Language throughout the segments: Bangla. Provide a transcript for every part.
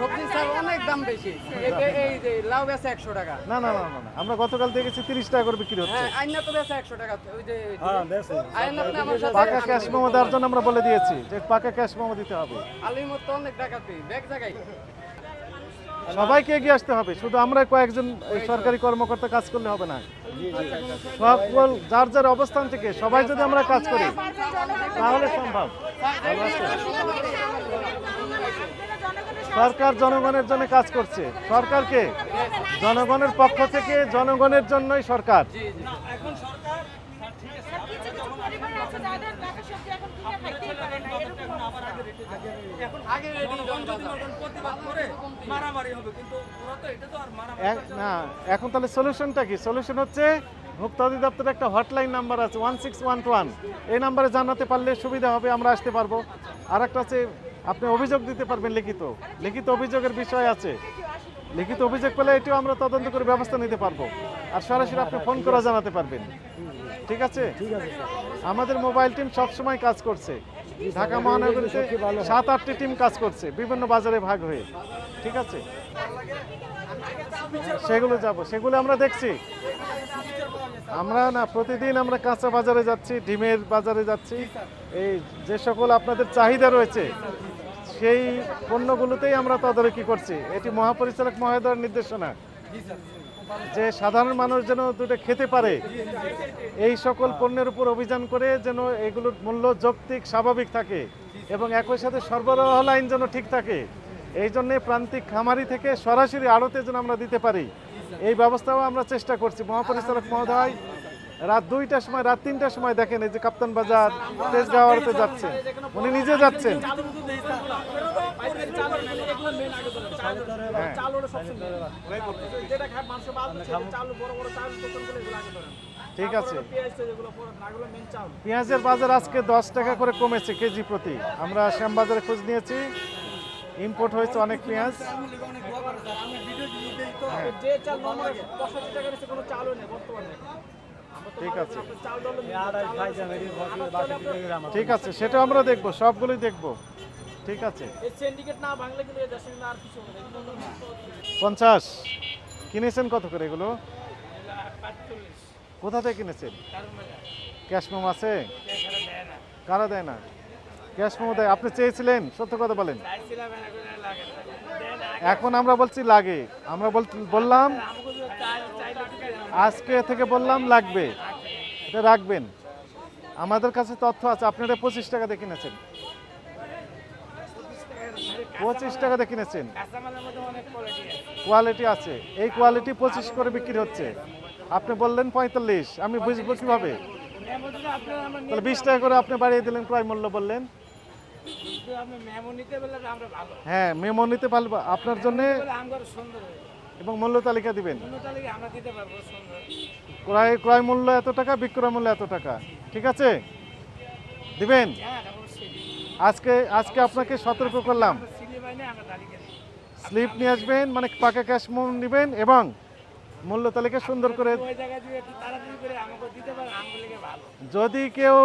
সবজি স্যার অনেক দাম বেশি। এই যে লাউ বেচা 100 টাকা। না না না না না, আমরা গতকাল দেখেছি 30 টাকা করে বিক্রি হচ্ছে। হ্যাঁ, আইনা তো বেচা 100 টাকা। ওই যে আইনা আপনি আমার সাথে পাকা ক্যাশ মেমো দেওয়ার জন্য আমরা বলে দিয়েছি যে পাকা ক্যাশ মেমো দিতে হবে। আলির মতো অনেক টাকা দিই ব্যাগ জায়গায়। সবাইকে এগিয়ে আসতে হবে, শুধু আমরা কয়েকজন এই সরকারি কর্মকর্তা কাজ করলে হবে না। সকল যার যার অবস্থান থেকে সবাই যদি আমরা কাজ করি তাহলে সম্ভব। সরকার জনগণের জন্য কাজ করছে। সরকারকে জনগণের পক্ষ থেকে, জনগণের জন্যই সরকার। না, এখন তাহলে সলিউশনটা কি? সলিউশন হচ্ছে ভোক্তা অধিদপ্তরের একটা হটলাইন নাম্বার আছে 16121, এই নাম্বারে জানাতে পারলে সুবিধা হবে, আমরা আসতে পারবো। আর একটা আছে আপনি অভিযোগ দিতে পারবেন, লিখিত লিখিত অভিযোগের বিষয় আছে। লিখিত অভিযোগ পেলে এটিও আমরা তদন্ত করে ব্যবস্থা নিতে পারবো। আর সরাসরি আপনি ফোন করে জানাতে পারবেন। ঠিক আছে, আমাদের মোবাইল টিম সবসময় কাজ করছে। ঢাকা মহানগরীতে 7-8টি টিম কাজ করছে বিভিন্ন বাজারে ভাগ হয়ে। ঠিক আছে, সেগুলো আমরা দেখছি। আমরা না প্রতিদিন আমরা কাঁচা বাজারে যাচ্ছি, ডিমের বাজারে যাচ্ছি। এই যে সকল আপনাদের চাহিদা রয়েছে সেই পণ্যগুলোতেই আমরা তদারকি করছি। এটি মহাপরিচালক মহোদয়ের নির্দেশনা যে সাধারণ মানুষ যেন দুটো খেতে পারে, এই সকল পণ্যের উপর অভিযান করে যেন এগুলোর মূল্য যৌক্তিক স্বাভাবিক থাকে এবং একই সাথে সরবরাহ লাইন যেন ঠিক থাকে। এই জন্যে প্রান্তিক খামারি থেকে সরাসরি আড়তে যেন আমরা দিতে পারি, এই ব্যবস্থাও আমরা চেষ্টা করছি। মহাপরিচালক মহোদয় রাত 2টার সময়, রাত 3টার সময় দেখেন এই যে কাপ্তান বাজার, তেজগাঁও আড়তে যাচ্ছেন, উনি নিজে যাচ্ছেন। ঠিক আছে, পেঁয়াজের বাজার আজকে 10 টাকা করে কমেছে কেজি প্রতি। আমরা শ্যামবাজারে খোঁজ নিয়েছি, ইম্পোর্ট হয়েছে অনেক পেঁয়াজ। ঠিক আছে, ঠিক আছে, সেটা আমরা দেখবো, সবগুলোই দেখবো। ঠিক আছে, 50 কিনেছেন কত করে এগুলো? কোথা থেকে কিনেছেন? ক্যাশ মেমো আছে? কারা দেয় না? ক্যাশ মেমো দেয়। আপনি চেয়েছিলেন? সত্য কথা বলেন। এখন আমরা বলছি লাগে, আমরা বললাম আজকে থেকে বললাম লাগবে, এটা রাখবেন। আমাদের কাছে তথ্য আছে, আপনারা 25 টাকা দিয়ে কিনেছেন, 25 টাকা দিয়ে কিনেছেন। কোয়ালিটি আছে, এই কোয়ালিটি 25 করে বিক্রি হচ্ছে। আপনি বললেন 45, আমি বুঝবো কিভাবে? তাহলে 20 টাকা করে আপনি বাড়িয়ে দিলেন, ক্রয় মূল্য বললেন। হ্যাঁ, মেমো নিতে পারবো আপনার জন্য এবং মূল্য তালিকা দিবেন। ক্রয় মূল্য এত টাকা, বিক্রয় মূল্য এত টাকা, ঠিক আছে দিবেন। আজকে আপনাকে সতর্ক করলাম, স্লিপ নিয়ে আসবেন, মানে পাকা ক্যাশ মেমো নেবেন এবং মূল্য তালিকা সুন্দর করে। যদি কেউ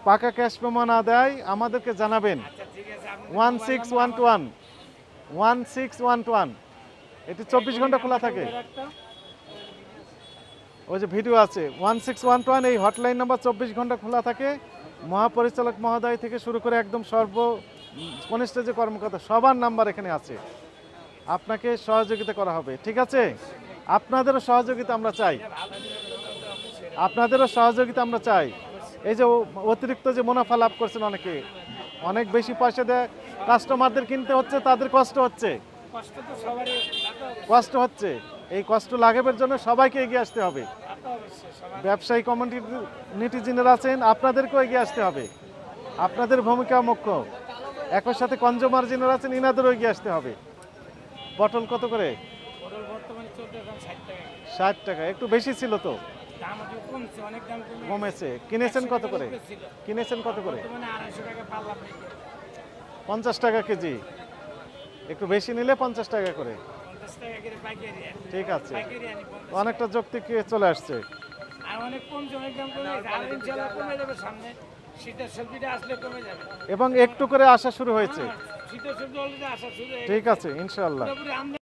পাকা ক্যাশ মেমো না দেয় আমাদেরকে জানাবেন। 1611 এটি 24 ঘন্টা খোলা থাকে। ওই যে ভিডিও আছে 1611, এই হটলাইন নাম্বার 24 ঘন্টা খোলা থাকে। মহাপরিচালক মহোদয় থেকে শুরু করে একদম কনিষ্ঠ যে কর্মকর্তা সবার নাম্বার এখানে আছে। আপনাকে সহযোগিতা করা হবে, ঠিক আছে? আপনাদেরও সহযোগিতা আমরা চাই, আপনাদেরও সহযোগিতা আমরা চাই। এই যে অতিরিক্ত যে মুনাফা লাভ করছেন অনেকে, অনেক বেশি পয়সা দেয় কাস্টমারদের কিনতে হচ্ছে, তাদের কষ্ট হচ্ছে, এই কষ্ট লাঘবের জন্য সবাইকে এগিয়ে আসতে হবে। ব্যবসায়ী কমিউনিটি যিনারা আছেন আপনাদেরকেও এগিয়ে আসতে হবে, আপনাদের ভূমিকা মুখ্য। একই সাথে কনজিউমার যিনারা আছেন ইনাদেরও এগিয়ে আসতে হবে। পটল কত করে? 60 টাকা, একটু বেশি ছিল তো, কমেছে। কিনেছেন কত করে? 50 টাকা কেজি, একটু বেশি নিলে 50 টাকা করে। ঠিক আছে, অনেকটা যৌক্তিক চলে আসছে। এবং একটু করে আসা শুরু হয়েছে। শীতের সবজি অলরেডি আসা শুরু হয়ে ঠিক আছে ইনশাআল্লাহ। পুরোপুরি